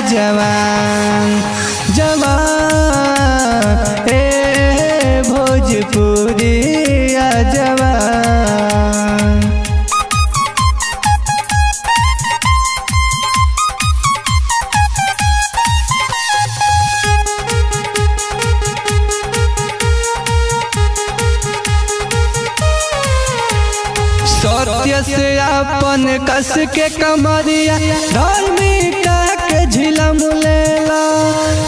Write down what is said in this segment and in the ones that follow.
जवान जवान ए भोजपुरी जवान। सत्य से अपन कस के कमरिया धार्मिका के झिलम लेला।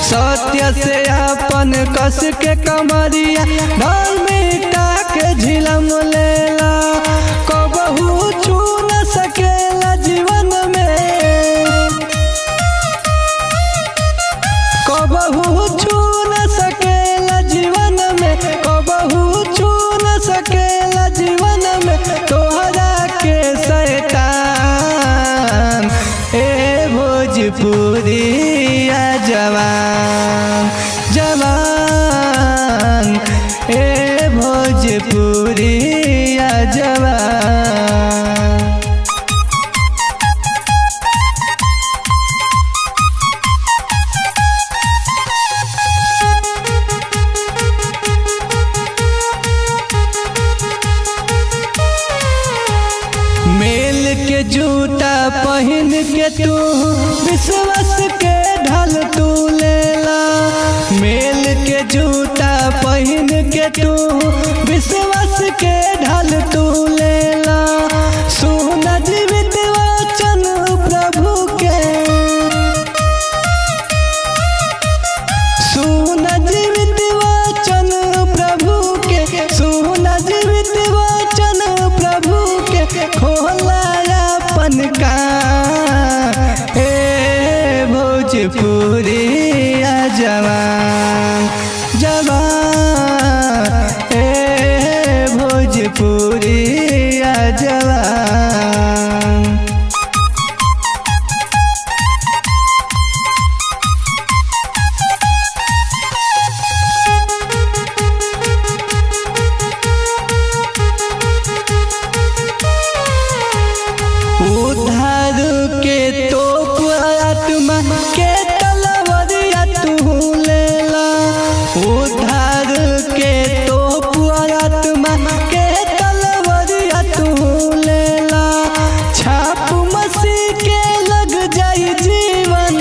सत्य से अपन कस के कमरिया धार्मिका के झिलम लेला। कबहू छू न सकेला जीवन में, कबहू छू न सकेला जीवन में, कबहू छू न सकेला जीवन में तोहरा के शैतान ए भोजपुरी जवान जवान ए भोजपुरी जवान। मेल के जूता पहन के तू विश्वास के ढाल तू लेला। मेल के जूता पहन के तू विश्वास के ढाल तू लेला। सुन जीवित वचन प्रभु के, सुन जीवित वचन प्रभु के, सुन जीवित वचन प्रभु के। खोला अपन कान ए भोजपुरी जवान जवान ए भोजपुरी जवान। उद्धार के तोप आत्मा के तलवरिया तू लेला। उद्धार के तोप आत्मा के तलवरिया तू लेला। छाप मसीह के लग जाई जीवन,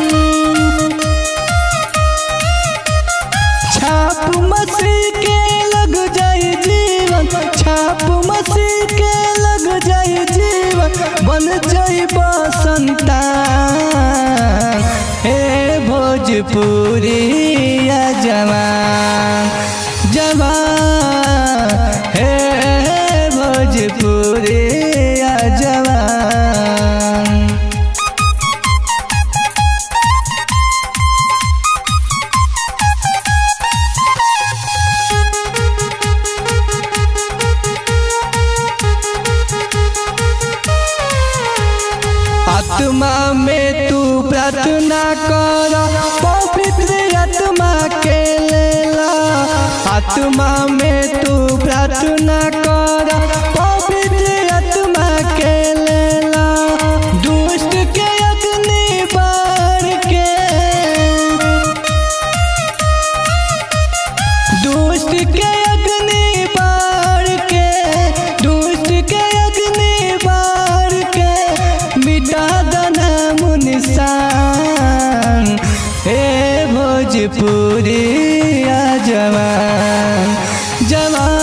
छाप मसीह के लग जाई जीवन, छाप मसीह के लग जाई जीवन। बन जाइबा संतान हे भोजपुरी जवान जवान हे भोजपुरी जवान। आत्मा में तू प्रार्थना कर पवित्र आत्मा के लेला। आत्मा में तू प्रार्थना कर पवित्र आत्मा के लेला। दुष्ट के अग्नि बार के, दुष्ट के अग्नि बार के, दुष्ट के अग्नि बार के मिटा दना निशान हे भोजपुरी जवान जवान।